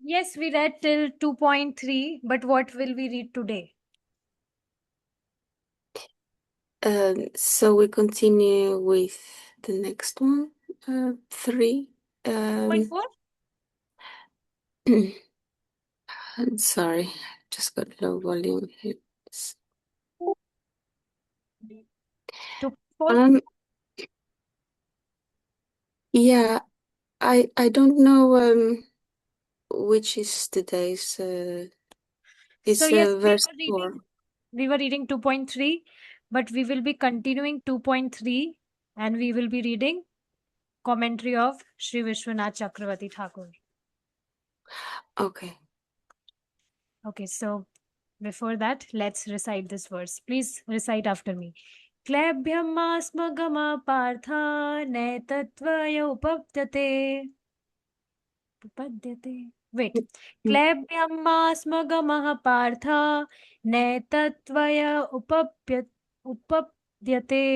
Yes, we read till 2.3, but what will we read today? So we continue with the next one, 3. 2.4? I'm sorry, just got low volume here. 2.4? Um, yeah, I don't know which is today's. So It's yes, verse 4. we were reading 2.3, but we will be continuing 2.3 and we will be reading commentary of Sri Vishwanath Chakravarti Thakur. Okay. Okay, so before that, let's recite this verse. Please recite after me. Klebhyam partha netatvaya upapyate. Upadyate. Wait. क्लेब्यम्मास्मगमः Partha नैतत्वय उपप्यते.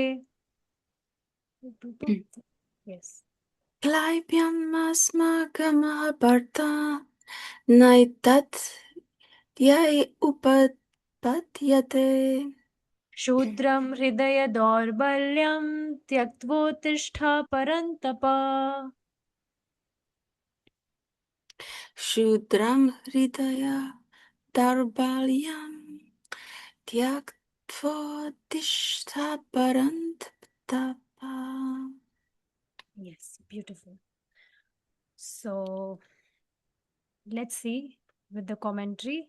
Yes. Klaibyam naitat yai upapadyate. शूद्रं हृदय दौर्बल्यं त्यक्त्वोत्तिष्ठ परन्तप. Shudram hridaya darbalyam tyaktva parantapa. Yes, beautiful. So let's see with the commentary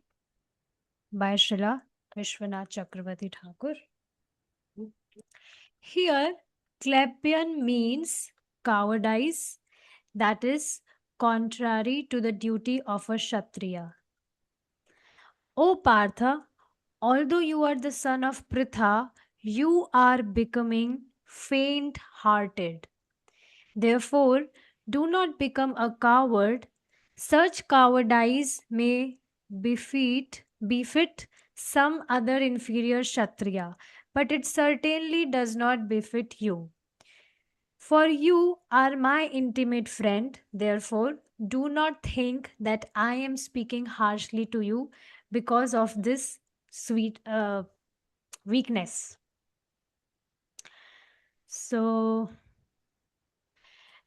by Srila Vishwanath Chakravarti Thakur. Here, Klepian means cowardice, that is, contrary to the duty of a Kshatriya. O Partha, although you are the son of Pritha, you are becoming faint hearted. Therefore, do not become a coward. Such cowardice may befit some other inferior Kshatriya, but it certainly does not befit you. For you are my intimate friend, therefore, do not think that I am speaking harshly to you because of this sweet weakness. So,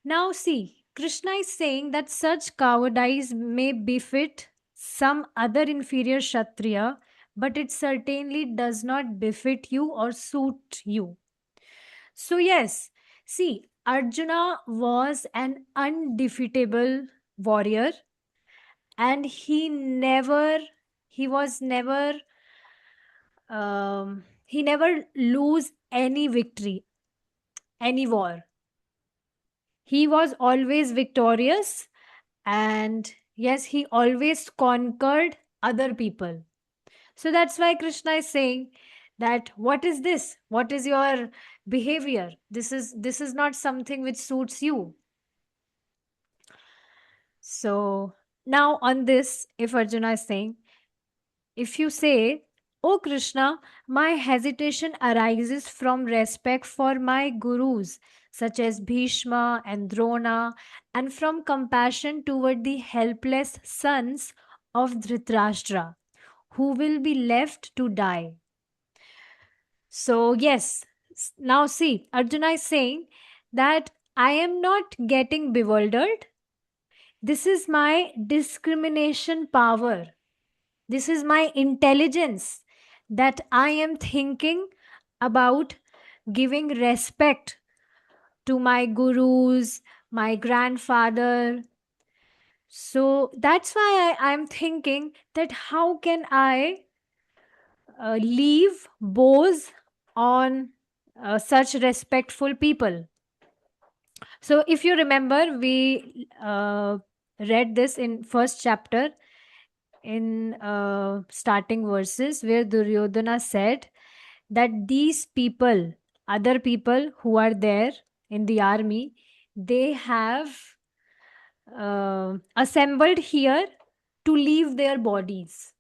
now see, Krishna is saying that such cowardice may befit some other inferior Kshatriya, but it certainly does not befit you or suit you. So, yes, see, Arjuna was an undefeatable warrior and he was never, he never lose any victory, any war. He was always victorious and yes, he always conquered other people. So that's why Krishna is saying that what is this? What is your behavior? This is not something which suits you. So now on this, if Arjuna is saying, if you say, "O Krishna, my hesitation arises from respect for my gurus, such as Bhishma and Drona, and from compassion toward the helpless sons of Dhritarashtra, who will be left to die." So, yes, now see, Arjuna is saying that I am not getting bewildered. This is my discrimination power. This is my intelligence that I am thinking about giving respect to my gurus, my grandfather. So that's why I'm thinking that how can I leave bows on such respectful people. So if you remember, we read this in first chapter in starting verses where Duryodhana said that these people, other people who are there in the army, they have assembled here to leave their bodies.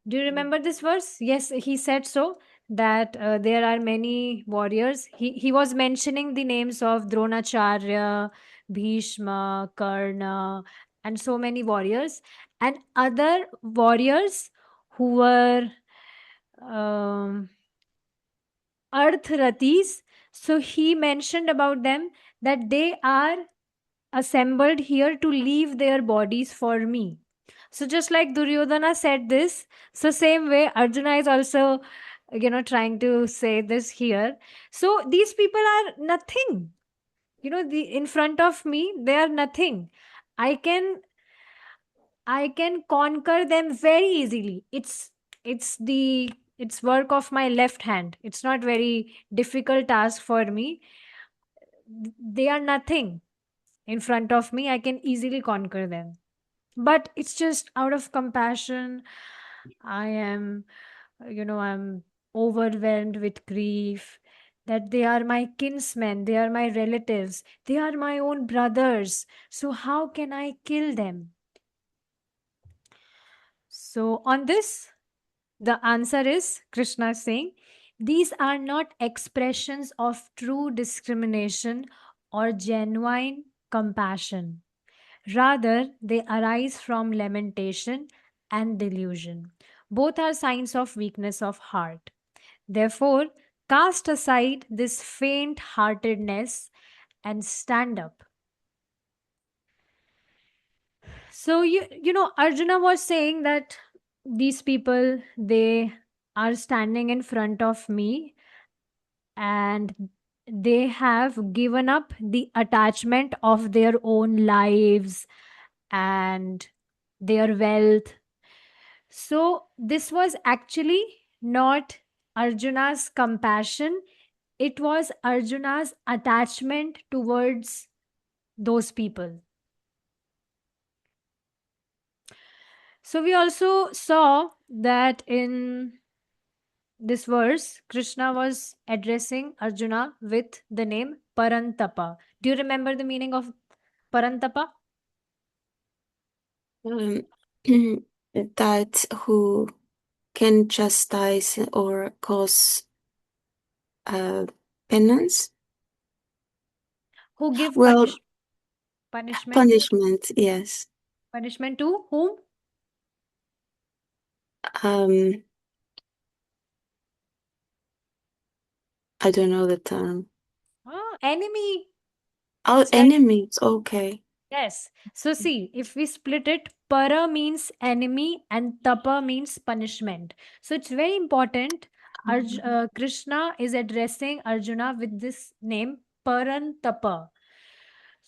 Do you remember this verse? Yes, he said so that there are many warriors. He was mentioning the names of Dronacharya, Bhishma, Karna, and so many warriors, and other warriors who were um, Arthratis. So he mentioned about them that they are assembled here to leave their bodies for me. So just like Duryodhana said this, so same way Arjuna is also, trying to say this here. So these people are nothing. The in front of me, they are nothing. I can I can conquer them very easily. It's work of my left hand. It's not very difficult task for me. They are nothing in front of me. I can easily conquer them. But it's just out of compassion. I am, I'm overwhelmed with grief that they are my kinsmen, they are my relatives, they are my own brothers. So how can I kill them? So on this, the answer is Krishna is saying, these are not expressions of true discrimination or genuine compassion. Rather, they arise from lamentation and delusion. Both are signs of weakness of heart. Therefore, cast aside this faint heartedness and stand up. So Arjuna was saying that these people, they are standing in front of me, and they have given up the attachment of their own lives and their wealth. So this was actually not Arjuna's compassion, it was Arjuna's attachment towards those people. So we also saw that in this verse, Krishna was addressing Arjuna with the name Parantapa. Do you remember the meaning of Parantapa? Um, that who can chastise or cause uh, penance. Who give Well, punishment to punishment, yes. punishment to whom? Um, I don't know the term. Enemy. Oh, So enemies. Okay. yes. So see, if we split it, para means enemy and tapa means punishment. So it's very important. Krishna is addressing Arjuna with this name Parantapa.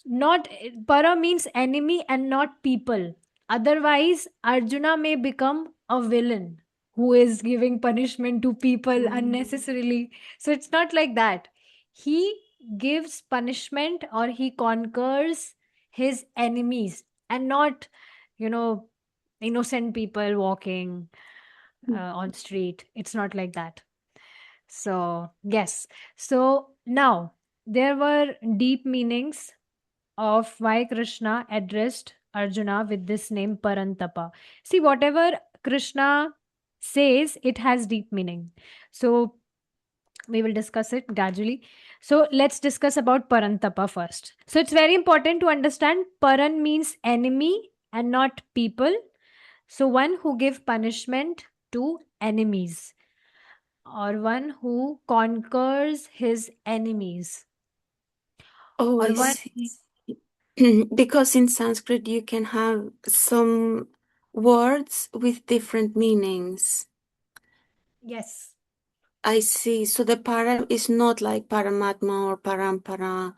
Not para means enemy and not people. Otherwise, Arjuna may become a villain who is giving punishment to people unnecessarily. So it's not like that. He gives punishment or he conquers his enemies, and not, you know, innocent people walking on street. It's not like that. So yes. So now there were deep meanings of why Krishna addressed Arjuna with this name Parantapa. See, whatever Krishna says, it has deep meaning. So we will discuss it gradually. So let's discuss about Parantapa first. So it's very important to understand Paran means enemy and not people. So one who give punishment to enemies, or one who conquers his enemies, Oh, or I one. see. Because in Sanskrit you can have some words with different meanings. Yes. I see. So the para is not like Paramatma or Parampara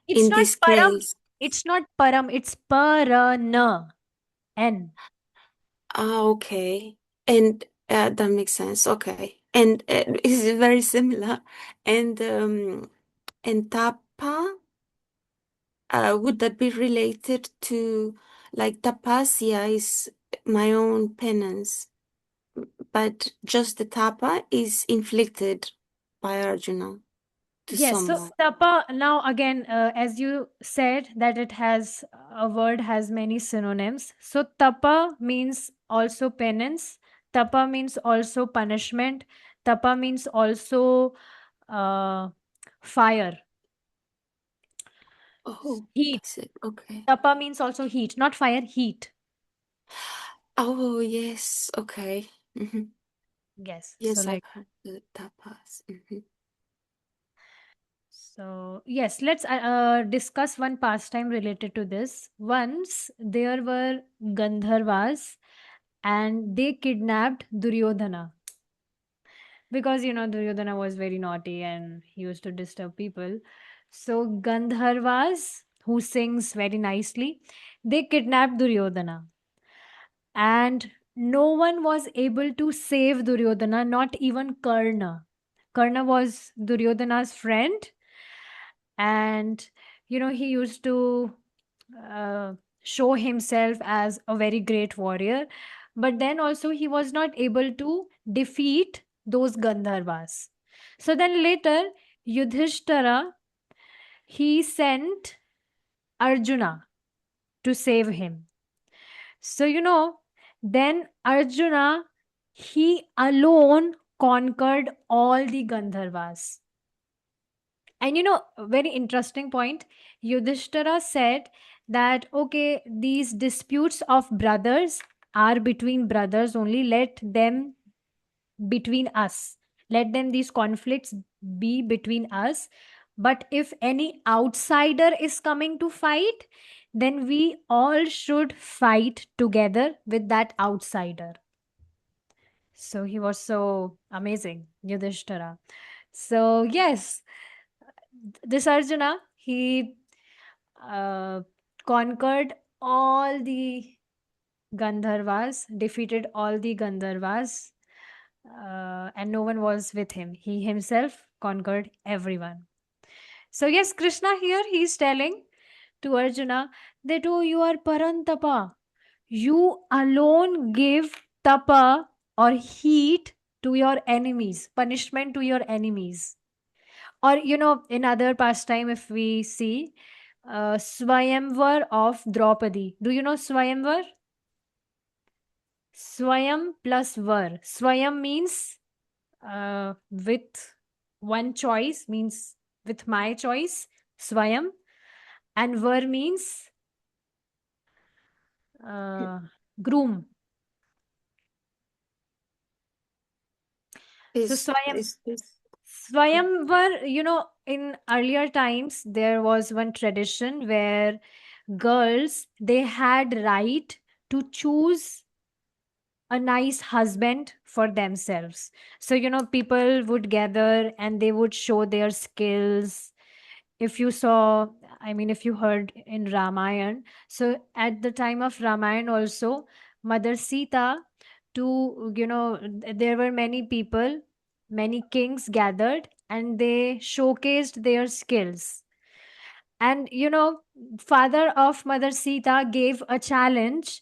It's in not this param. case. It's not param. It's parana. N. Ah, okay. And that makes sense. Okay. And it's very similar. And tapa, would that be related to like tapasya is my own penance, but just the tapa is inflicted by Arjuna to Yes. So someone. tapa. Now again, as you said that it has a word has many synonyms. So tapa means also penance. Tapa means also punishment. Tapa means also uh, fire. Oh, Heat. that's it. Okay. Tapa means also heat, not fire, heat. Oh, yes. Okay. Yes. So Yes, I've like heard the tapas. so yes, let's discuss one pastime related to this. Once there were Gandharvas and they kidnapped Duryodhana because Duryodhana was very naughty and he used to disturb people. So Gandharvas, who sings very nicely, they kidnapped Duryodhana, and no one was able to save Duryodhana, not even Karna. Karna was Duryodhana's friend, and he used to uh, show himself as a very great warrior, but then also he was not able to defeat those Gandharvas. So then later, Yudhishthira, he sent Arjuna to save him. So then Arjuna, he alone conquered all the Gandharvas. And a very interesting point, Yudhishthira said that, okay, these disputes of brothers are between brothers only. Let them between us. Let them, these conflicts be between us. But if any outsider is coming to fight, then we all should fight together with that outsider. So he was so amazing, Yudhishthira. So, yes, this Arjuna, he uh, conquered all the Gandharvas, defeated all the Gandharvas, and no one was with him. He himself conquered everyone. So, yes, Krishna here, he's telling to Arjuna that, oh, you are Parantapa. You alone give tapa or heat to your enemies, punishment to your enemies. Or, in other pastime, if we see Swayamvar of Draupadi. Do you know Swayamvar? Swayam plus Var. Swayam means with one choice, means with my choice, Swayam. And Var means uh, groom. So Is this? Swayamvar, in earlier times, there was one tradition where girls, they had right to choose a nice husband for themselves. So people would gather and they would show their skills. If you saw, I mean, if you heard in Ramayan, so at the time of Ramayan also, Mother Sita, to there were many people, many kings gathered, and they showcased their skills. And father of Mother Sita gave a challenge.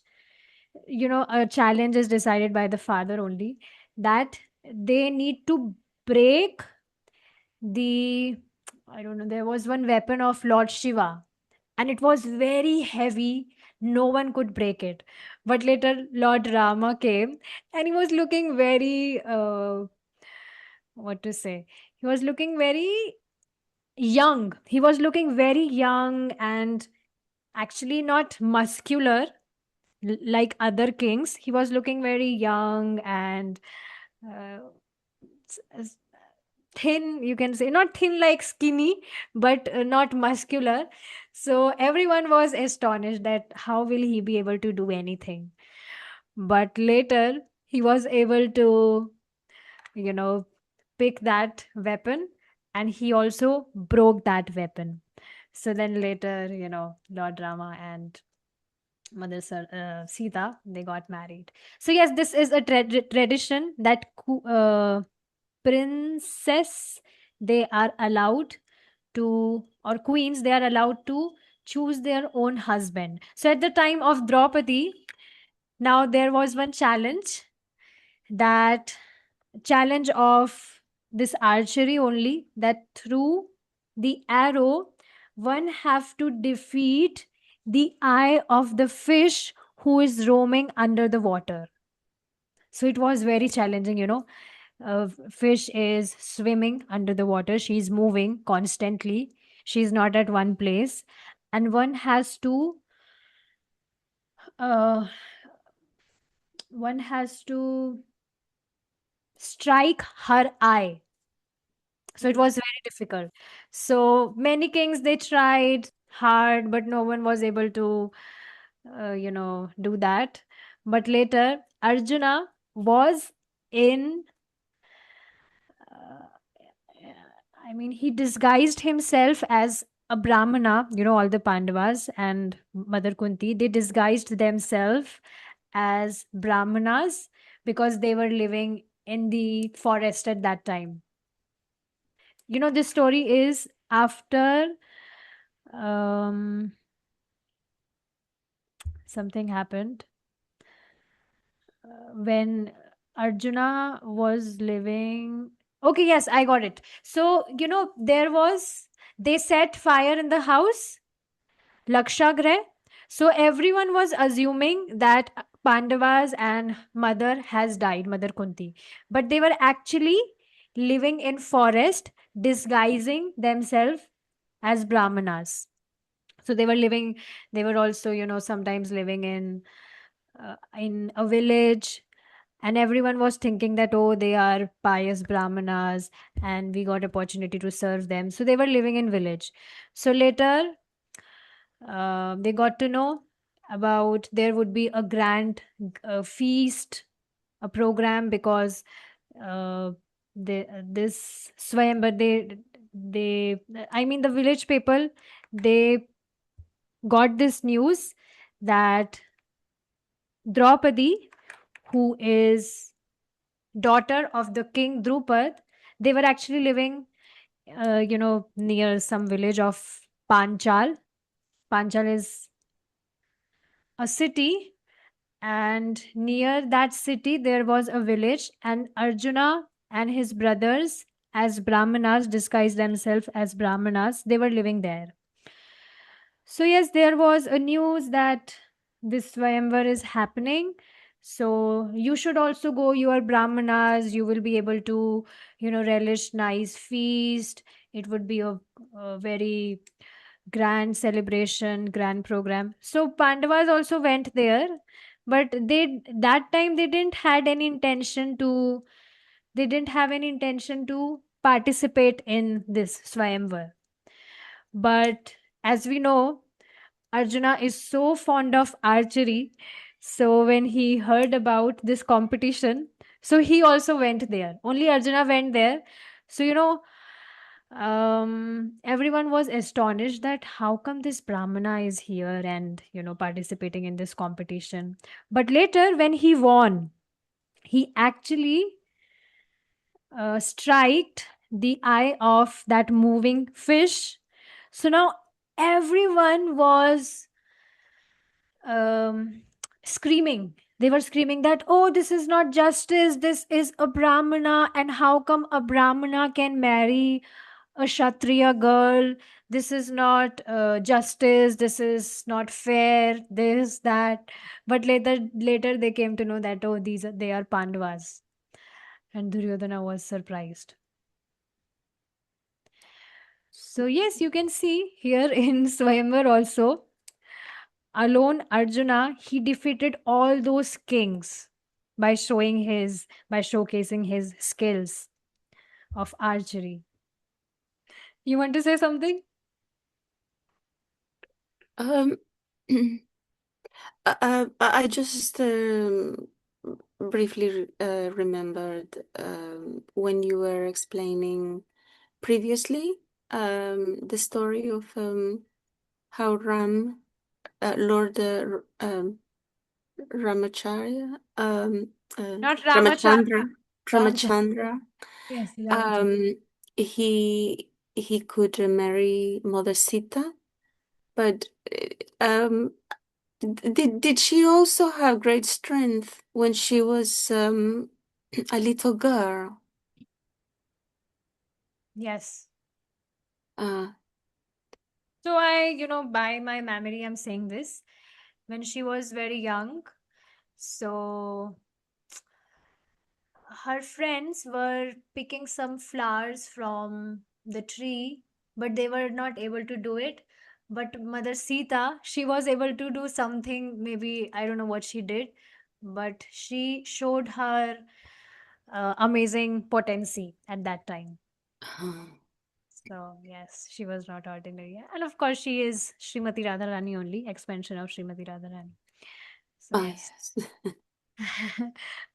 A challenge is decided by the father only, that they need to break the, I don't know, there was one weapon of Lord Shiva, and it was very heavy. No one could break it. But later Lord Rama came, and he was looking very what to say, he was looking very young. He was looking very young and actually not muscular like other kings. He was looking very young and uh, s- thin, you can say, not thin like skinny, but not muscular. So everyone was astonished that how will he be able to do anything. But later he was able to, you know, pick that weapon, and he also broke that weapon. So then later, Lord Rama and Mother Sita, they got married. So yes, this is a tradition that princess, they are allowed to, or queens, they are allowed to choose their own husband. So at the time of Draupadi, now there was one challenge, that challenge of this archery only, that through the arrow one have to defeat the eye of the fish who is roaming under the water. So it was very challenging. Fish is swimming under the water, she's moving constantly, she's not at one place, and uh, one has to strike her eye. So it Mm. was very difficult. So many kings, they tried hard, but no one was able to do that. But later Arjuna was in uh, I mean, he disguised himself as a brahmana. All the Pandavas and Mother Kunti, they disguised themselves as brahmanas because they were living in the forest at that time. This story is after um, something happened when Arjuna was living. Okay, yes, I got it. So, they set fire in the house, Lakshagrah. So everyone was assuming that Pandavas and mother has died, Mother Kunti. But they were actually living in forest, disguising themselves as Brahmanas. So they were also, sometimes living in a village, and everyone was thinking that, oh, they are pious Brahmanas and we got opportunity to serve them. So they were living in village. So later they got to know about there would be a grand feast, a program, because this Swayambar, they I mean the village people, they got this news that Draupadi, who is daughter of the king Drupad, they were actually living near some village of Panchal. Panchal is a city, and near that city there was a village, and Arjuna and his brothers, as Brahmanas, disguised themselves as Brahmanas, they were living there. So yes, there was a news that this Swayamvar is happening. So you should also go. You are Brahmanas. You will be able to, relish nice feast. It would be a very grand celebration, grand program. So Pandavas also went there, but that time they didn't had any intention to. They didn't have any intention to participate in this Swayamvar. But as we know, Arjuna is so fond of archery. So when he heard about this competition, so he also went there. Only Arjuna went there. So, everyone was astonished that how come this Brahmana is here and, participating in this competition. But later, when he won, he actually striked the eye of that moving fish. So now everyone was um, screaming. They were screaming that, oh, this is not justice. This is a Brahmana. And how come a Brahmana can marry a Kshatriya girl? This is not justice. This is not fair. This, that. But later they came to know that, oh, they are Pandavas. And Duryodhana was surprised. So, yes, you can see here in Swayamvar also, alone Arjuna, he defeated all those kings by showcasing his skills of archery. You want to say something? Um, I just briefly remembered when you were explaining previously the story of how Lord Ramacharya, Not Ramacharya. Ramachandra, Ramchandra. Ramachandra, Yes, Ramachandra. um, he could marry Mother Sita, but did she also have great strength when she was a little girl? Yes. Uh, So by my memory, I'm saying this. When she was very young, so her friends were picking some flowers from the tree, but they were not able to do it But Mother Sita, she was able to do something, maybe, I don't know what she did, but she showed her amazing potency at that time. Uh, So, yes, she was not ordinary. And of course, she is Srimati Radharani only, expansion of Srimati Radharani. So, oh, yes. yes.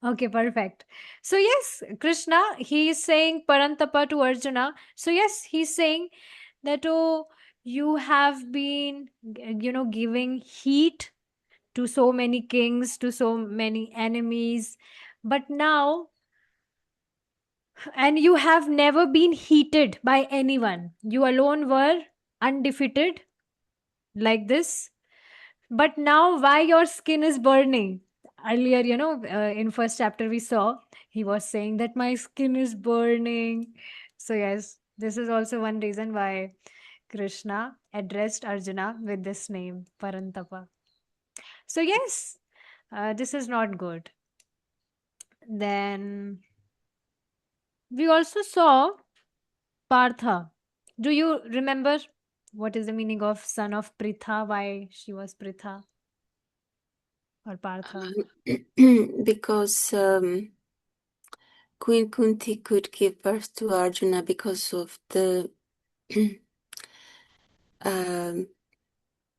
Okay, perfect. So, yes, Krishna, he is saying Parantapa to Arjuna. So, yes, he's saying that, oh, you have been, giving heat to so many kings, to so many enemies. But now, and you have never been heated by anyone. You alone were undefeated like this. But now, why your skin is burning? Earlier, in first chapter we saw he was saying that my skin is burning. So yes, this is also one reason why Krishna addressed Arjuna with this name, Parantapa. So yes, this is not good. Then we also saw Partha. Do you remember what is the meaning of son of Pritha? Why she was Pritha or Partha? Because Queen Kunti could give birth to Arjuna because of the um, In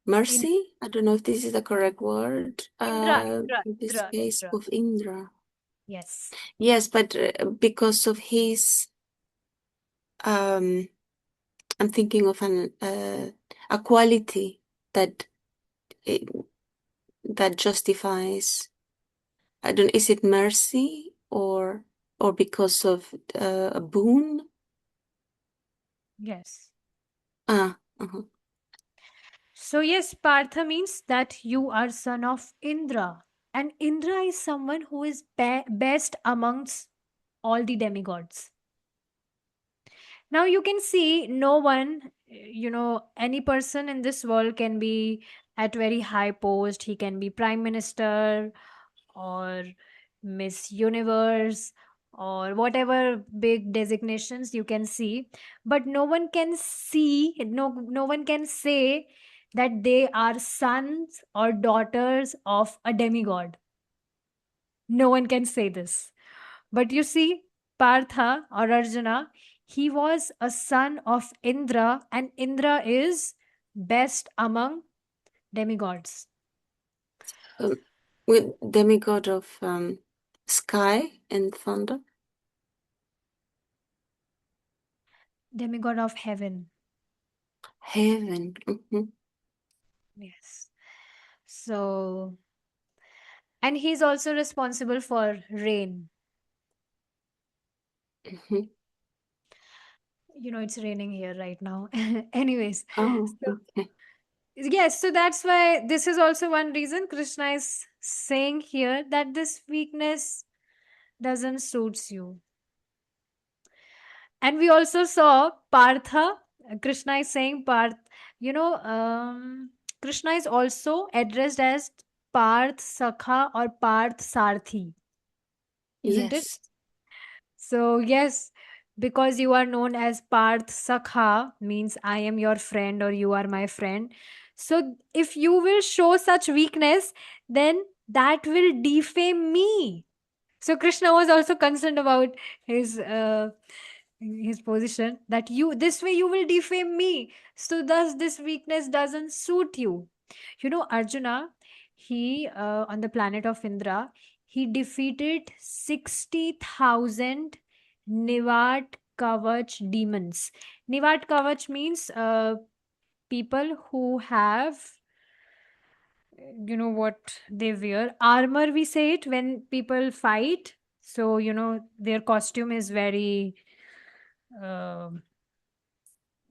mercy. I don't know if this is the correct word. Indra, In this Indra, case, Indra. of Indra. Yes. Yes, but because of his, um, I'm thinking of a quality that it, that justifies. I don't. Is it mercy or because of a boon? Yes. Ah, uh-huh. So yes, Partha means that you are son of Indra. And Indra is someone who is best amongst all the demigods. Now you can see no one, any person in this world can be at very high post. He can be prime minister or Miss Universe or whatever big designations you can see, but no one can see, no one can say that they are sons or daughters of a demigod. No one can say this. But you see, Partha or Arjuna, he was a son of Indra, and Indra is best among demigods. Um, with demigod of sky and thunder, Demigod of heaven. heaven. Yes. So, and he's also responsible for rain. Mhm. It's raining here right now. Anyways, Oh, so okay. yes, so that's why this is also one reason Krishna is saying here that this weakness doesn't suits you. And we also saw Partha. Krishna is saying Parth. Krishna is also addressed as Parth Sakha or Parth Sarthi, isn't it? Yes. So, yes, because you are known as Parth Sakha, means I am your friend or you are my friend. So, if you will show such weakness, then that will defame me. So, Krishna was also concerned about his position that this way you will defame me. So, thus, this weakness doesn't suit you. Arjuna, he on the planet of Indra, he defeated 60,000 Nivat Kavach demons. Nivat Kavach means people who have, what they wear, armor, we say it when people fight. So, their costume is very, um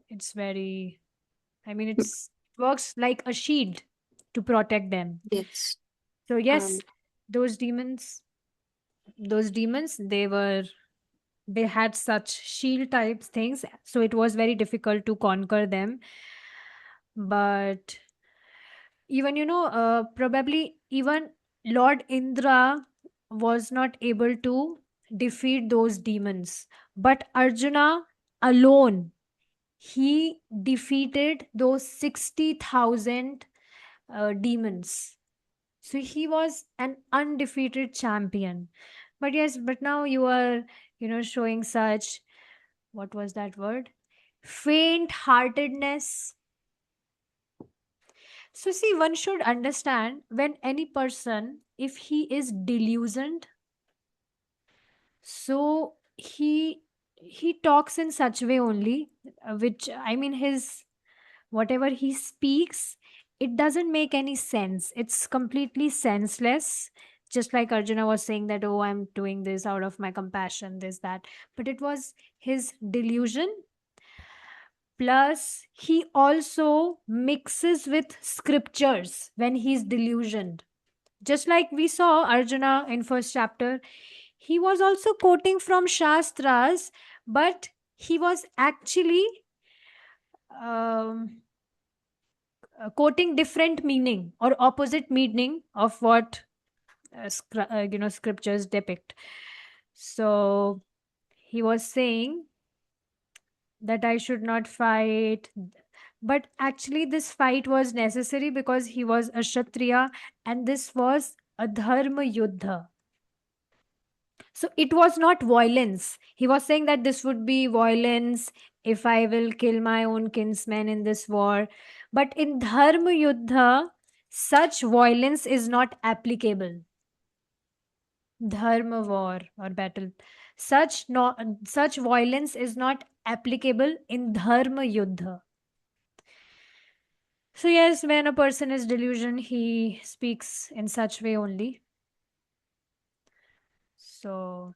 it's very, I mean, it works like a shield to protect them. Yes. So, Um, yes, those demons those demons, they had such shield types things, so it was very difficult to conquer them. But even, probably even Lord Indra was not able to defeat those demons, but Arjuna alone, he defeated those 60,000 demons. So he was an undefeated champion. But yes, but now you are, showing such, what was that word? Faint heartedness. So, see, one should understand when any person, if he is delusioned, so he talks in such way only, which I mean, his whatever he speaks, it doesn't make any sense. It's completely senseless. Just like Arjuna was saying that, oh, I'm doing this out of my compassion, this, that. But it was his delusion. Plus, he also mixes with scriptures when he's delusioned. Just like we saw Arjuna in first chapter, he was also quoting from Shastras, but he was actually um, quoting different meaning or opposite meaning of what scriptures depict. So he was saying that I should not fight, but actually this fight was necessary because he was a kshatriya, and this was a dharma yuddha. So it was not violence. He was saying that this would be violence if I will kill my own kinsmen in this war. But in dharma yuddha, such violence is not applicable. Dharma war or battle, such violence is not applicable in dharma yuddha. So yes, when a person is delusion, he speaks in such way only. So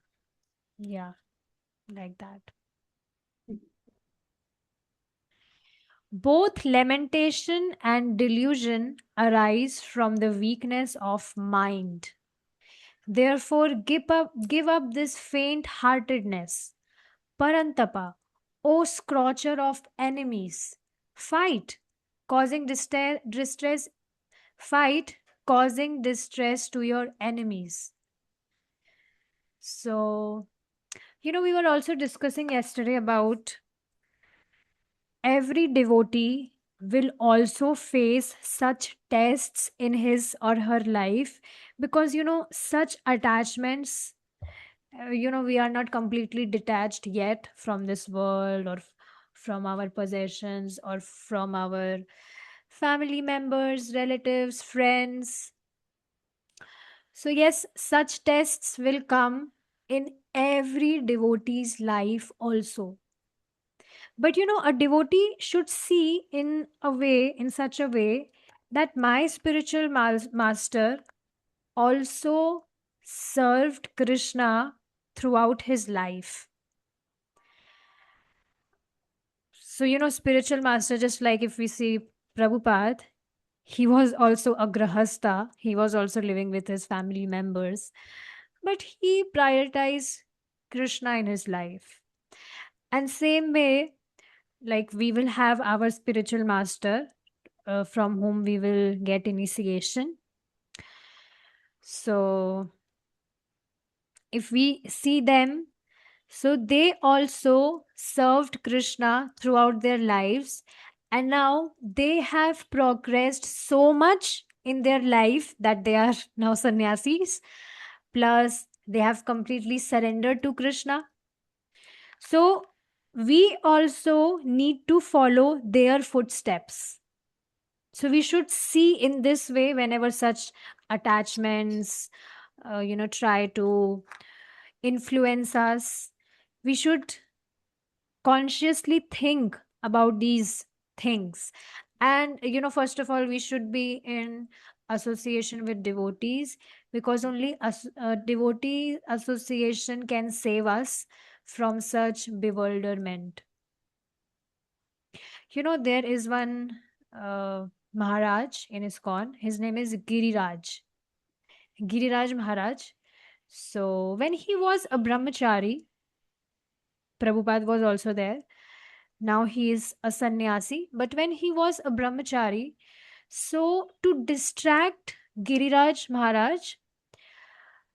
yeah, like that. Both lamentation and delusion arise from the weakness of mind. Therefore, give up this faint heartedness. Parantapa, O scorcher of enemies, fight, causing distress, fight, causing distress to your enemies. So, we were also discussing yesterday about every devotee will also face such tests in his or her life, because such attachments, we are not completely detached yet from this world, or from our possessions, or from our family members, relatives, friends. So yes, such tests will come in every devotee's life also. But a devotee should see in such a way that my spiritual master also served Krishna throughout his life. So, spiritual master, just like if we see Prabhupada, he was also a grahasta, he was also living with his family members, but he prioritized Krishna in his life. And same way, like we will have our spiritual master from whom we will get initiation. So if we see them, so they also served Krishna throughout their lives, and now they have progressed so much in their life that they are now sannyasis. Plus, they have completely surrendered to Krishna. So, we also need to follow their footsteps. So, we should see in this way whenever such attachments, try to influence us. We should consciously think about these things. And first of all, we should be in association with devotees, because only devotee association can save us from such bewilderment. There is one Maharaj in ISKCON. His name is Giriraj Maharaj. So when he was a brahmachari, Prabhupada was also there. Now he is a sannyasi. But when he was a brahmachari, so to distract Giriraj Maharaj,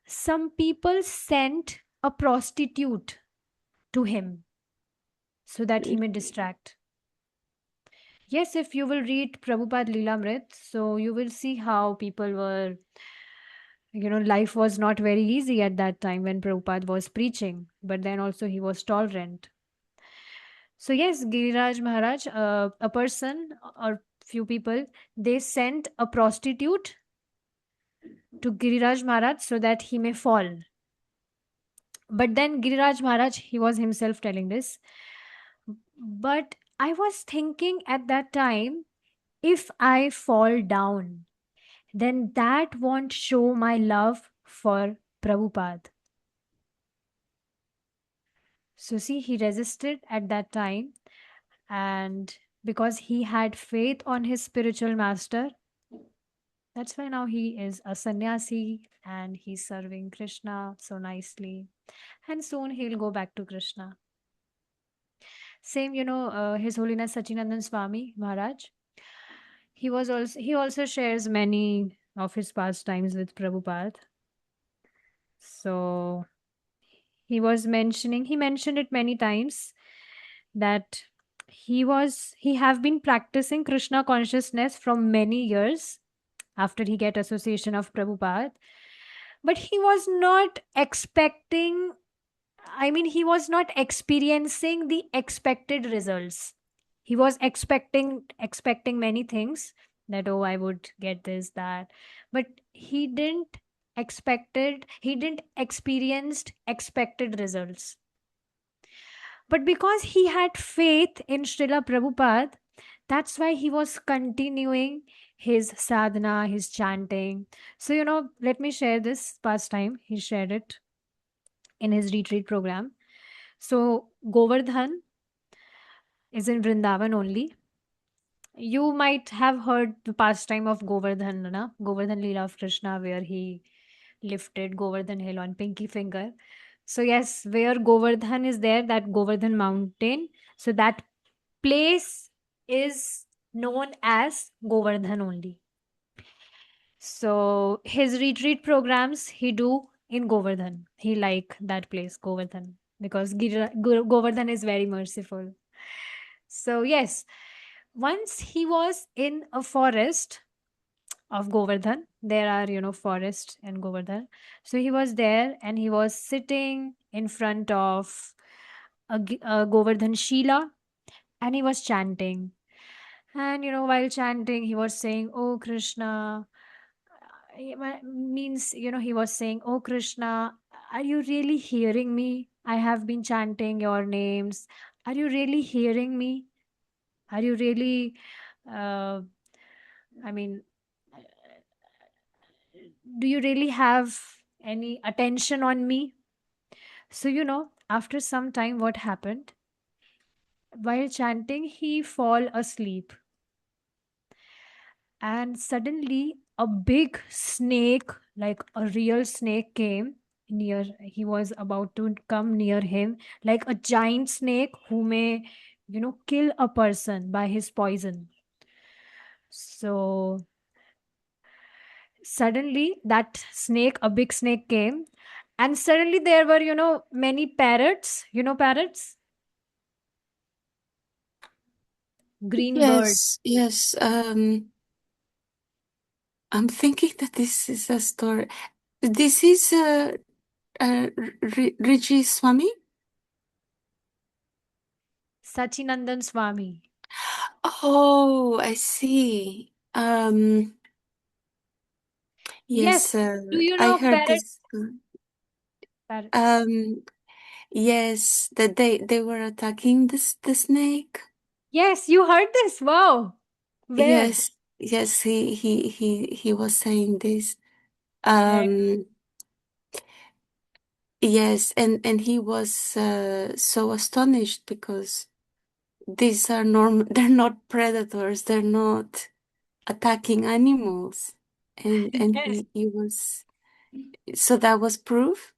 some people sent a prostitute to him so that he may distract. Yes, if you will read Prabhupada Leelamrit, so you will see how people were, life was not very easy at that time when Prabhupada was preaching, but then also he was tolerant. So, yes, Giriraj Maharaj, a person or few people, they sent a prostitute to Giriraj Maharaj so that he may fall. But then Giriraj Maharaj, he was himself telling this. But I was thinking at that time, if I fall down, then that won't show my love for Prabhupada. So, see, he resisted at that time, and because he had faith on his spiritual master, that's why now he is a sannyasi and he's serving Krishna so nicely. And soon he'll go back to Krishna. Same, His Holiness Sachinandan Swami Maharaj. He also shares many of his pastimes with Prabhupada. So he mentioned it many times that he have been practicing Krishna consciousness from many years after he get association of Prabhupada, but he was not expecting, I mean, he was not experiencing the expected results. He was expecting many things, that oh, I would get this, that, but he didn't experienced expected results. But because he had faith in Srila Prabhupada, that's why he was continuing his sadhana, his chanting. So, let me share this pastime. He shared it in his retreat program. So, Govardhan is in Vrindavan only. You might have heard the pastime of Govardhan, na? Govardhan Leela of Krishna, where he lifted Govardhan hill on pinky finger. So, yes, where Govardhan is there, that Govardhan mountain. So, that place is known as Govardhan only. So his retreat programs he do in Govardhan. He like that place, Govardhan, because Govardhan is very merciful. So yes, once he was in a forest of Govardhan. There are, forests in Govardhan. So he was there and he was sitting in front of a Govardhan Shila and he was chanting. And while chanting, he was saying, "Oh Krishna," means, he was saying, "Oh Krishna, are you really hearing me? I have been chanting your names. Are you really hearing me? Are you really, uh, I mean, do you really have any attention on me?" So, after some time, what happened? While chanting, he fall asleep and suddenly a big snake, like a real snake, came near. He was about to come near him, like a giant snake who may kill a person by his poison. So suddenly that snake, a big snake, came, and suddenly there were many parrots, parrots, green birds. Yes, yes. I'm thinking that this is a story. This is Riji Swami. Sachinandan Swami. Oh, I see. Yes, Yes, do you I know heard parrot? this. Parrots. Um, yes, that they were attacking the snake. Yes, you heard this. Wow. Where? Yes, yes, he was saying this. Very. Um, yes, and he was so astonished because these are they're not predators, they're not attacking animals. And Yes. he was, so that was proof.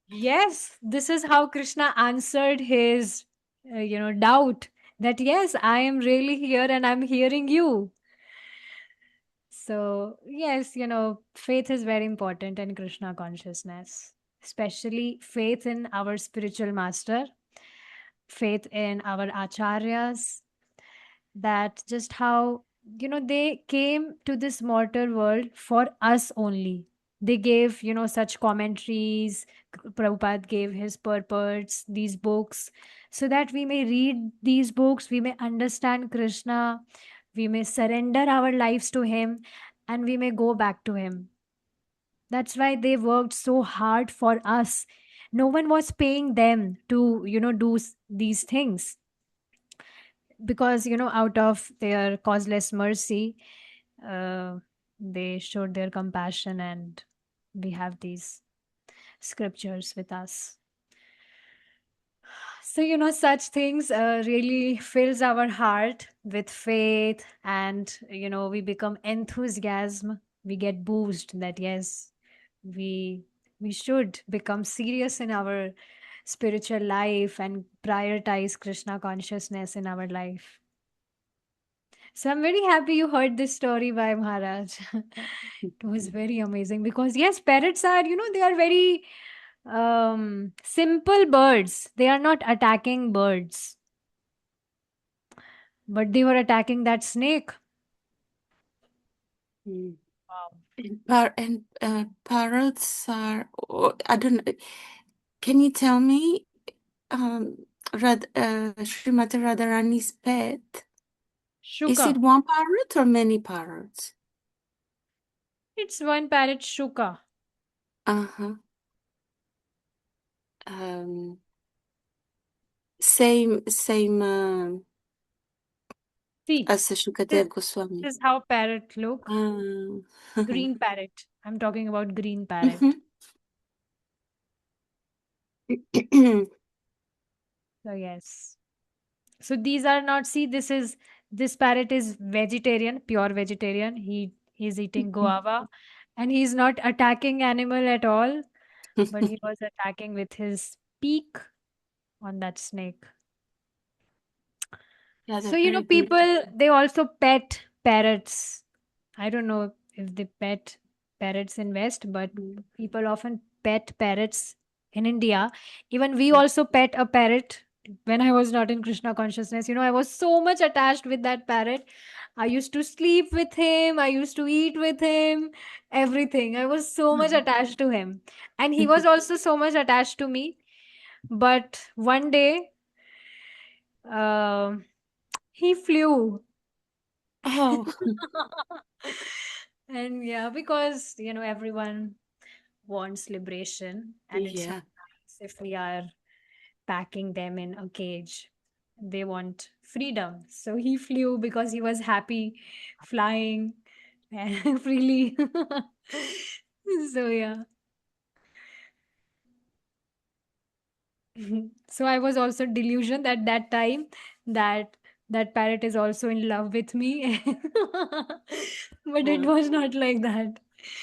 Yes, this is how Krishna answered his, doubt that yes, I am really here and I'm hearing you. So, yes, faith is very important in Krishna consciousness, especially faith in our spiritual master, faith in our acharyas, that just how, they came to this mortal world for us only. They gave, such commentaries. Prabhupada gave his purports, these books, so that we may read these books, we may understand Krishna, we may surrender our lives to him, and we may go back to him. That's why they worked so hard for us. No one was paying them to, do these things, because, out of their causeless mercy, uh, they showed their compassion, and we have these scriptures with us. So, such things really fills our heart with faith, and, we become enthusiasm. We get boost that yes, we we should become serious in our spiritual life and prioritize Krishna consciousness in our life. So I'm very happy you heard this story by Maharaj. It was very amazing because yes, parrots are, they are very simple birds. They are not attacking birds, but they were attacking that snake. Mm. Wow. Parrots are, I don't know. Can you tell me, Srimati Radharani's pet? Is it Shuka. one parrot or many parrots? It's one parrot, Shuka. Uh-huh. Um, same See, as this, Shukadev Goswami. this is how parrot look. Ah. Green parrot. I'm talking about green parrot. So yes. So these are not, see, this parrot is vegetarian, pure vegetarian. He is eating guava, and he's not attacking animal at all, but he was attacking with his beak on that snake. Yeah, So, they're very people, beautiful. they also pet parrots. I don't know if they pet parrots in West, but Mm. people often pet parrots in India. Even we also pet a parrot when I was not in Krishna consciousness. I was so much attached with that parrot. I used to sleep with him, I used to eat with him, everything. I was so much attached to him. And he was also so much attached to me. But one day, um he flew. Oh, And yeah, because everyone wants liberation, and it's not yeah. nice if we are packing them in a cage. They want freedom. So he flew because he was happy flying freely. So yeah. So I was also delusioned at that time that that parrot is also in love with me. But it Uh, was not like that.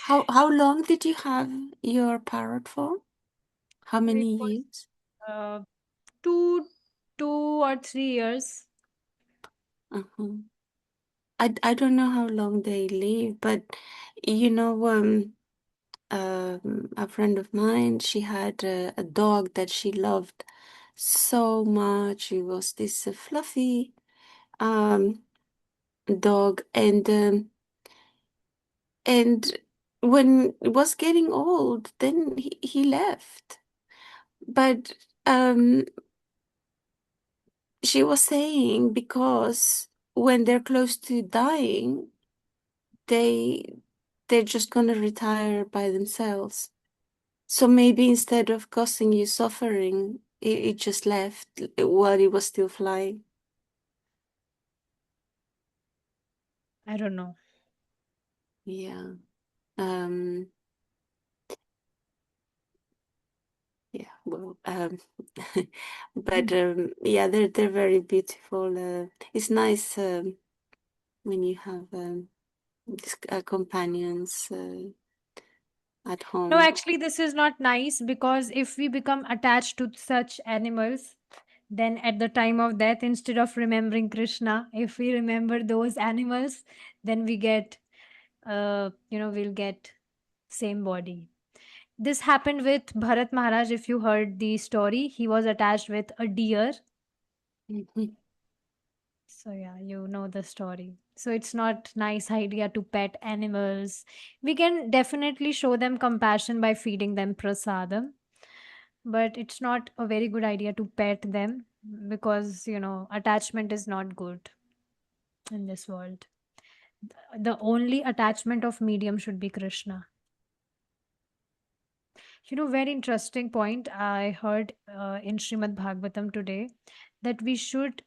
how long did you have your parrot for? How It many was years? uh, two 2 or 3 years. Uh-huh. I don't know how long they live, but you know, a friend of mine, she had a dog that she loved so much. It was this fluffy um dog, and when it was getting old, then he left. But um, she was saying because when they're close to dying, they they're just gonna retire by themselves. So maybe instead of causing you suffering, it just left while it was still flying. I don't know. Yeah. Um, yeah, well, but yeah, they're very beautiful. It's nice when you have these companions at No, home. actually, this is not nice because if we become attached to such animals, then at the time of death, instead of remembering Krishna, if we remember those animals, then we get, we'll get same body. This happened with Bharat Maharaj. If you heard the story, he was attached with a deer. Mhm. So yeah, you know the story. So it's not nice idea to pet animals. We can definitely show them compassion by feeding them prasadam, but it's not a very good idea to pet them because attachment is not good in this world. The only attachment of medium should be Krishna. Very interesting point I heard in Srimad Bhagavatam today, that we should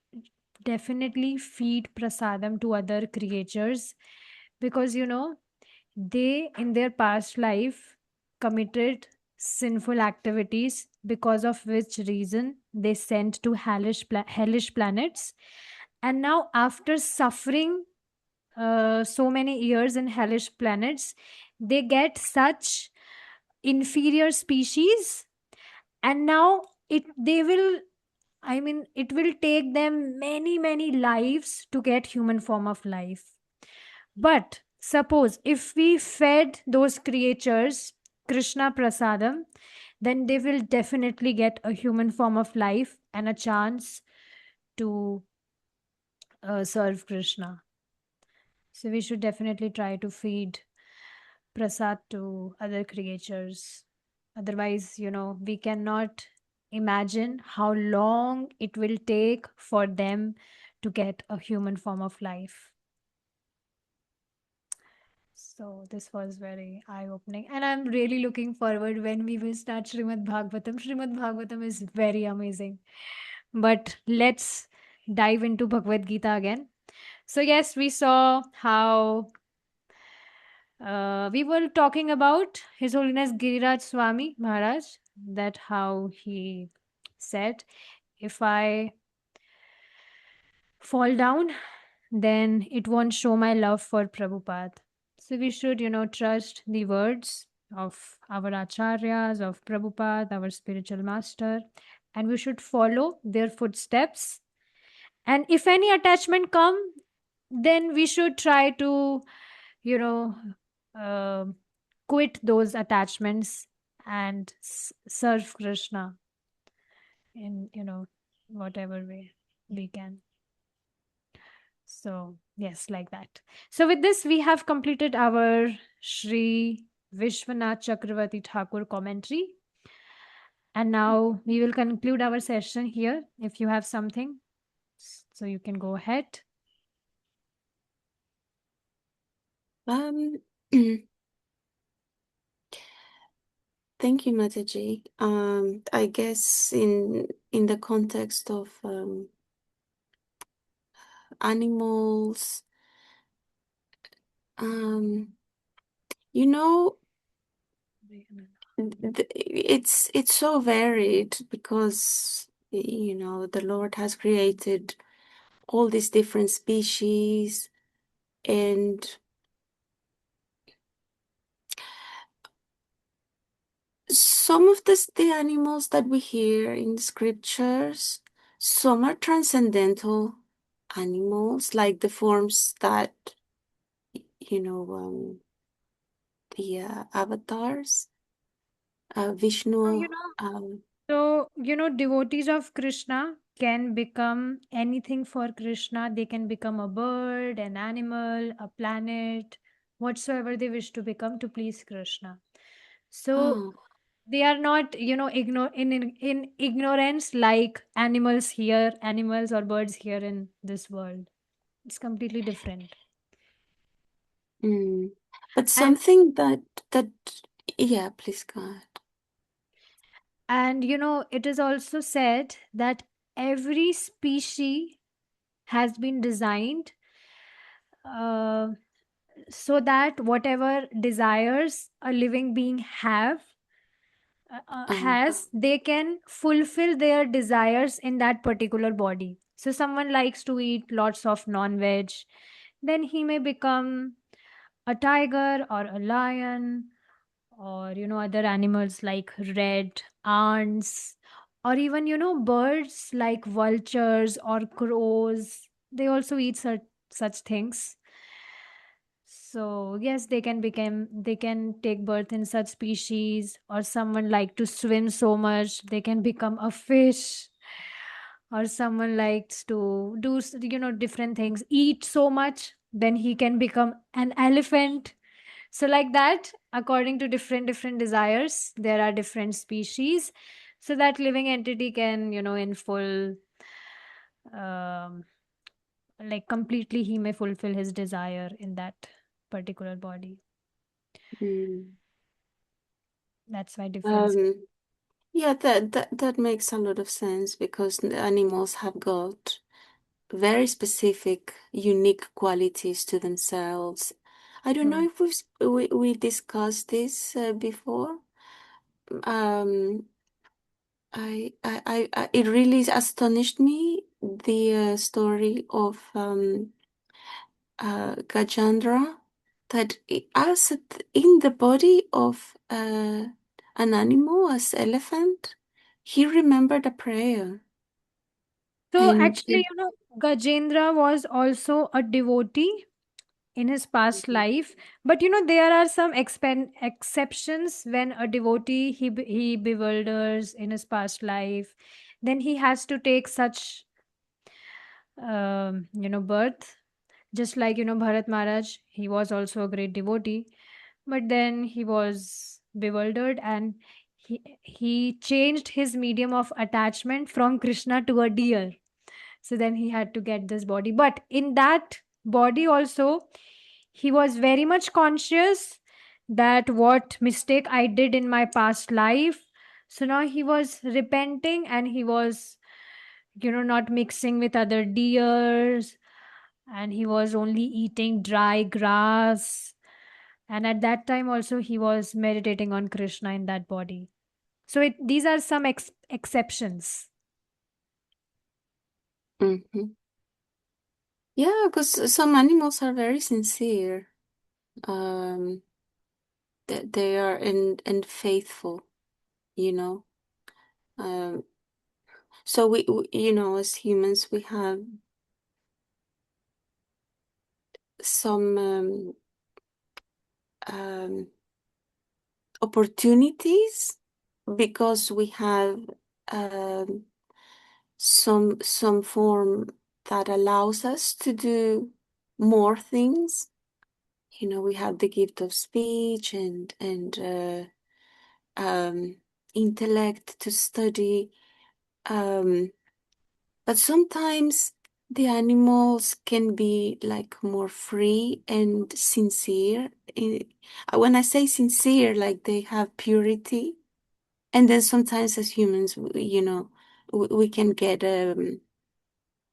definitely feed prasadam to other creatures, because they in their past life committed sinful activities, because of which reason they sent to hellish planets, and now after suffering so many years in hellish planets, they get such inferior species, and now it will take them many many lives to get human form of life. But suppose if we fed those creatures Krishna prasadam, then they will definitely get a human form of life and a chance to serve Krishna. So we should definitely try to feed prasad to other creatures. Otherwise, we cannot imagine how long it will take for them to get a human form of life. So this was very eye-opening, and I'm really looking forward when we will start Srimad Bhagavatam. Srimad Bhagavatam is very amazing. But let's dive into Bhagavad Gita again. So yes, we saw how we were talking about His Holiness Giriraj Swami Maharaj, that how he said, if I fall down, then it won't show my love for Prabhupada. So we should, trust the words of our acharyas, of Prabhupada, our spiritual master, and we should follow their footsteps. And if any attachment come, then we should try to, you know, uh, quit those attachments and serve Krishna in, whatever way we can. So, yes, like that. So, with this, we have completed our Sri Vishwanath Chakravarti Thakur commentary. And now we will conclude our session here. If you have something, so you can go ahead. Um, thank you, Mataji. I guess in the context of animals, um, you know, it's so varied because the Lord has created all these different species, and some of the animals that we hear in the scriptures, some are transcendental animals, like the forms that you know um, the avatars, So, Vishnu. Um, devotees of Krishna can become anything for Krishna. They can become a bird, an animal, a planet, whatsoever they wish to become to please Krishna. So oh, they are not, in ignorance like animals or birds here in this world. It's completely different. mm. But And something that yeah, please go ahead. it is also said that every species has been designed uh, so that whatever desires a living being Um, has, they can fulfill their desires in that particular body. So someone likes to eat lots of non-veg, then he may become a tiger or a lion, or other animals like red ants, or even birds like vultures or crows. They also eat such things. So yes, they can take birth in such species, or someone like to swim so much they can become a fish, or someone likes to do different things, eat so much, then he can become an elephant. So like that, according to different desires, there are different species, so that living entity can, in full, um, like completely, he may fulfill his desire in that particular body. Mm. That's why difference. Um, yeah, that makes a lot of sense because the animals have got very specific, unique qualities to themselves. I don't know True. if we discussed this before. Um, it really astonished me the story of Gajendra that as in the body of an animal, as elephant, he remembered a prayer. So And actually, Gajendra was also a devotee in his past life, but there are some exceptions when a devotee, he bewilders in his past life, then he has to take such birth. Just like, Bharat Maharaj, he was also a great devotee, but then he was bewildered, and he changed his medium of attachment from Krishna to a deer. So then he had to get this body, but in that body also, he was very much conscious that what mistake I did in my past life. So now he was repenting, and he was, not mixing with other deers, and he was only eating dry grass. And at that time also, he was meditating on Krishna in that body. So these are some exceptions. Mhm. Yeah, because some animals are very sincere. Um, they are and faithful, you know. Um, so as humans, we have some um, opportunities because we have um, some form that allows us to do more things. We have the gift of speech and um, intellect to study. Um, but sometimes the animals can be like more free and sincere. When I say sincere, like they have purity. And then sometimes as humans, we can get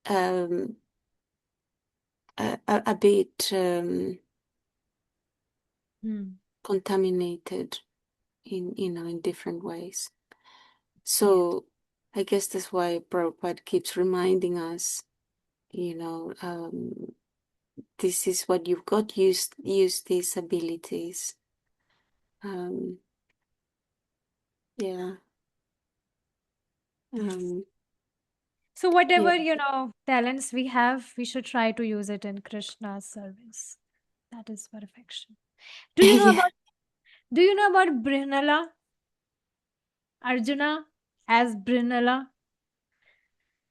um, a bit Hmm. contaminated in different ways. Yes. So I guess that's why Prabhupada keeps reminding us, you know, this is what you've got. Use these abilities. Um, yeah. Yes. Um, So yeah. whatever, talents we have, we should try to use it in Krishna's service. That is perfection. Do you know Yeah. about Brihnala, Arjuna as Brihnala?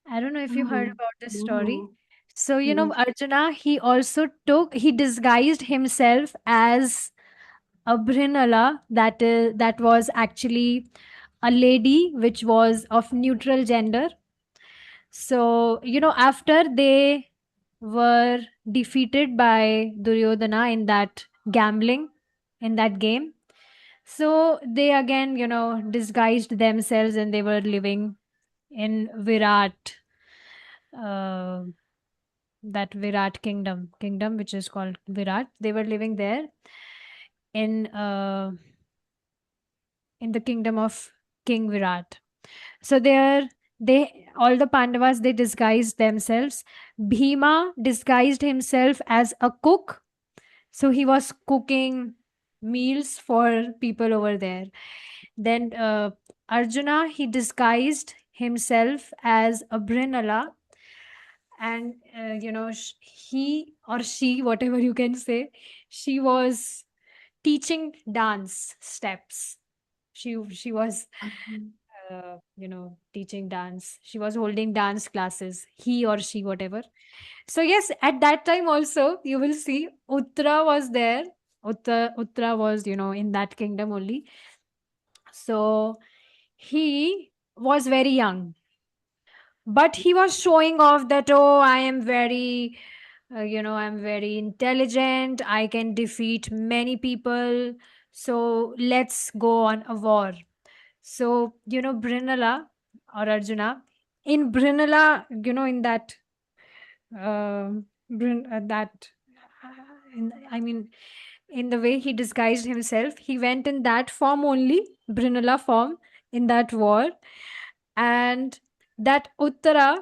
I don't know if you heard Oh, about this story. no. So, No. Arjuna, he disguised himself as a Brihnala, that was actually a lady which was of neutral gender. So, after they were defeated by Duryodhana in that gambling, in that game, so they again, disguised themselves, and they were living in uh, Virat kingdom which is called Virat. They were living there in uh, in the kingdom of King Virat. So there, they all the Pandavas, they disguised themselves. Bhima disguised himself as a cook, so he was cooking meals for people over there. Then Arjuna, he disguised himself as a Brinala, and he or she, whatever you can say, she was teaching dance steps. She was Mhm. teaching dance. She was holding dance classes, he or she, whatever. So, yes, at that time also, you will see Uttara was there. Uttara was, in that kingdom only. So, he was very young, but he was showing off that, oh, I am very, I'm very intelligent. I can defeat many people. So, let's go on a war. So, Brinala or Arjuna, in Brinala, in that, that, I mean, in the way he disguised himself, he went in that form only, Brinala form, in that war. And that Uttara,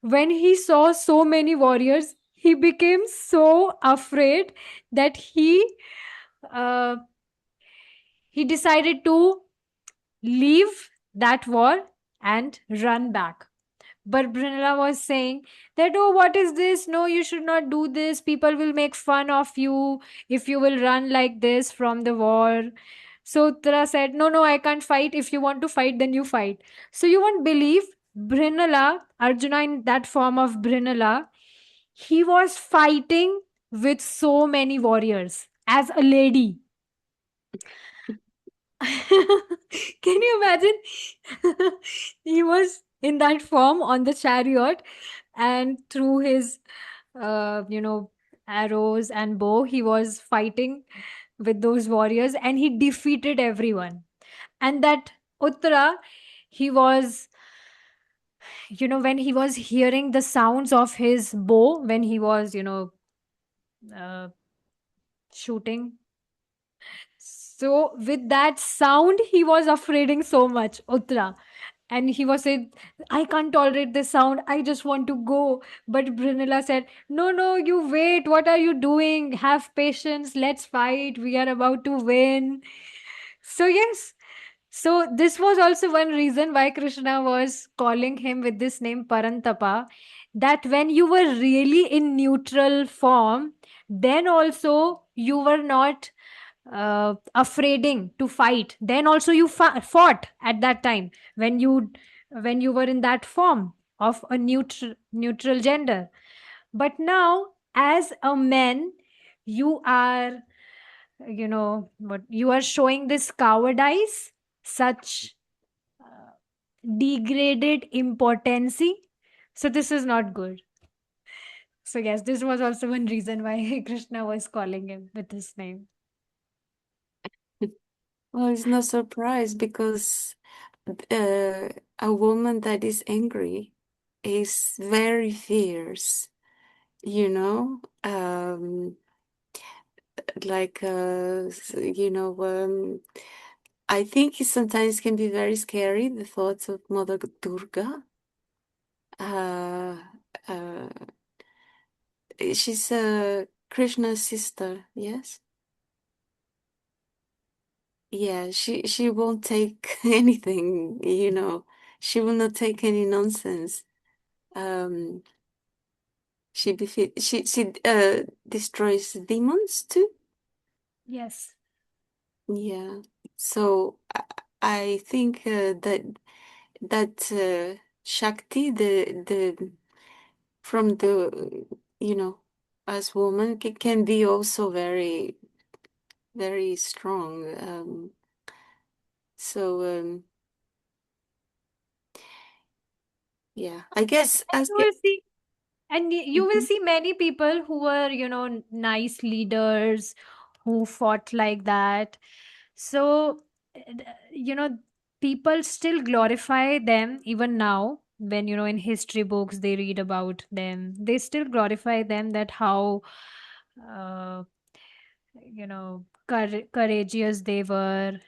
when he saw so many warriors, he became so afraid that uh, he decided to leave that war and run back. But Brunella was saying that, oh, what is this? No, you should not do this. People will make fun of you if you will run like this from the war. So Uttara said, no, no, I can't fight. If you want to fight, then you fight. So you won't believe Brinala, Arjuna in that form of Brinala, he was fighting with so many warriors as a lady. Can you imagine? He was in that form on the chariot, and through his, arrows and bow, he was fighting with those warriors, and he defeated everyone. And that Uttara, he was, when he was hearing the sounds of his bow, when he was, uh, shooting. So with that sound, he was afraiding so much, Uttara. And he was saying, I can't tolerate this sound. I just want to go. But Brunella said, no, no, you wait. What are you doing? Have patience. Let's fight. We are about to win. So, yes. So, this was also one reason why Krishna was calling him with this name Parantapa. That when you were really in neutral form, then also you were not afraiding to fight. Then also you fought at that time when you were in that form of a neutral gender. But now, as a man, you are, what you are showing this cowardice, such degraded impotency. So this is not good. So yes, this was also one reason why Krishna was calling him with this name. Well, it's no surprise because uh, a woman that is angry is very fierce, you know? Like, I think it sometimes can be very scary, the thoughts of Mother Durga. Uh, uh, she's Krishna's sister, yes? Yeah, she won't take anything, you know. She will not take any nonsense. Um, she destroys demons too. Yes. Yeah. So I think that Shakti, the from the you know, as woman can be also very very strong. So yeah, I guess And as you will see And you will Mhm. see many people who were, nice leaders who fought like that. So, you know, people still glorify them even now. When, in history books they read about them, they still glorify them, that how, uh, courageous they were.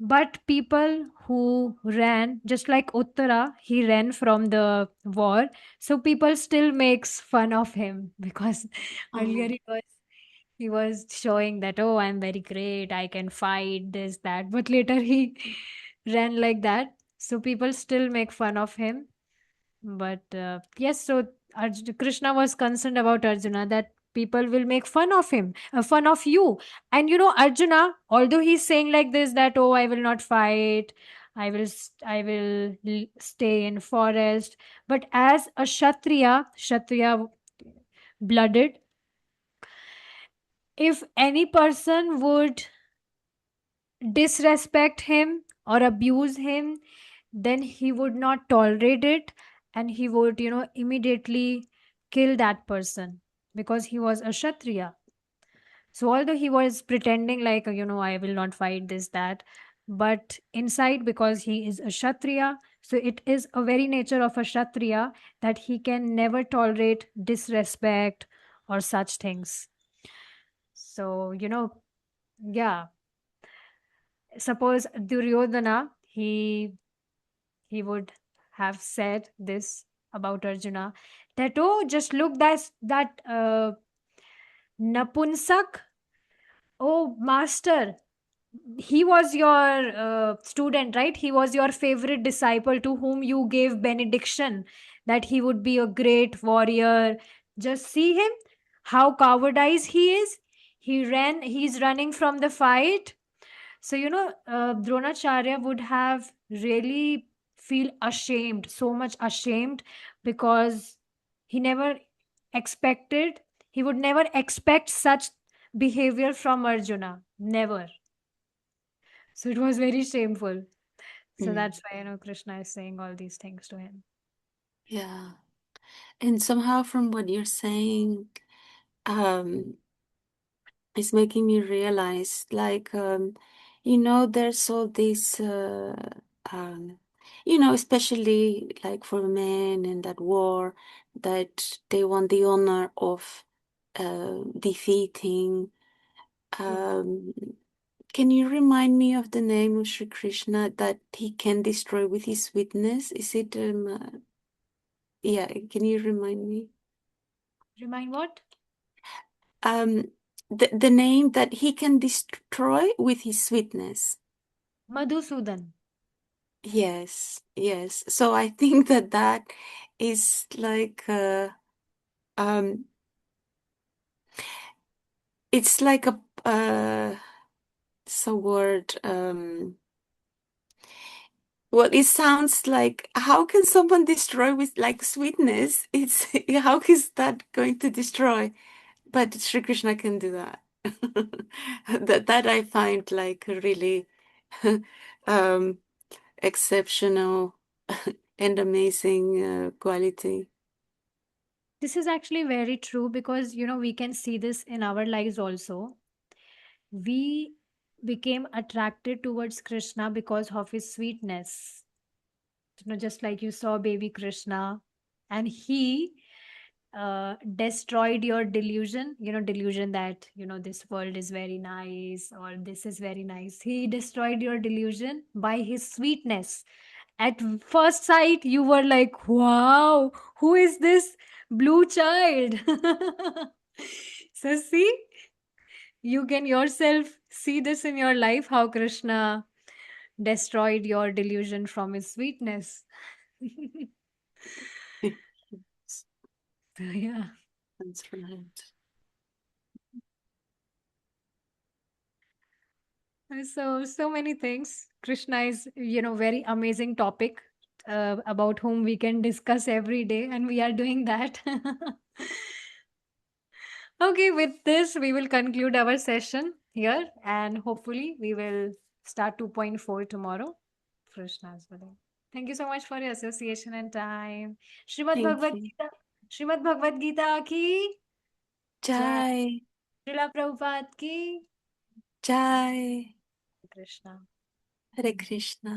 But people who ran, just like Uttara, he ran from the war. So people still makes fun of him because earlier Oh, he was showing that, oh, I'm very great, I can fight this that. But later he ran like that. So people still make fun of him. But yes, so Krishna was concerned about Arjuna, that people will make fun of him, fun of you. And Arjuna, although he's saying like this, that, oh, I will not fight, I will stay in forest. But as a kshatriya blooded, if any person would disrespect him or abuse him, then he would not tolerate it, and he would, immediately kill that person, because he was a kshatriya. So although he was pretending like, I will not fight this, that, but inside, because he is a kshatriya, so it is a very nature of a kshatriya that he can never tolerate disrespect or such things. So, yeah, suppose Duryodhana, he would have said this about Arjuna, that, oh, just look, that Napunsak, oh master, he was your student, right? He was your favorite disciple to whom you gave benediction that he would be a great warrior. Just see him, how cowardice he is. He's running from the fight. So, Dronacharya would have really feel ashamed, so much ashamed, because he never expected, he would never expect such behavior from Arjuna. Never. So it was very shameful. So Mm. that's why, Krishna is saying all these things to him. Yeah. And somehow from what you're saying, um, it's making me realize, like, there's all this, um, especially like for men in that war, that they want the honor of defeating. Yeah. Um, can you remind me of the name of Sri Krishna that he can destroy with his sweetness? Is it, yeah, can you remind me? Remind what? Um, the name that he can destroy with his sweetness. Madhusudan. Yes, yes. So I think that is like um it's like a it's a word well, it sounds like, how can someone destroy with like sweetness? It's how is that going to destroy? But Sri Krishna can do that. That I find like really um exceptional and amazing quality. This is actually very true, because, we can see this in our lives also. We became attracted towards Krishna because of his sweetness. Just like you saw baby Krishna, and he destroyed your delusion, delusion that, this world is very nice or this is very nice. He destroyed your delusion by his sweetness. At first sight, you were like, wow, who is this blue child? So, see, you can yourself see this in your life, how Krishna destroyed your delusion from his sweetness. Yes, So, yeah. that's right. So many things. Krishna is, very amazing topic about whom we can discuss every day, and we are doing that. Okay, with this, we will conclude our session here, and hopefully, we will start 2.4 tomorrow. Krishna's willing. Thank you so much for your association and time. Srimad Thank Bhagavad you. Gita. Srimad Bhagavad Gita ki jai. Jai, Srila Prabhupada ki Jai, Krishna. Hare Krishna.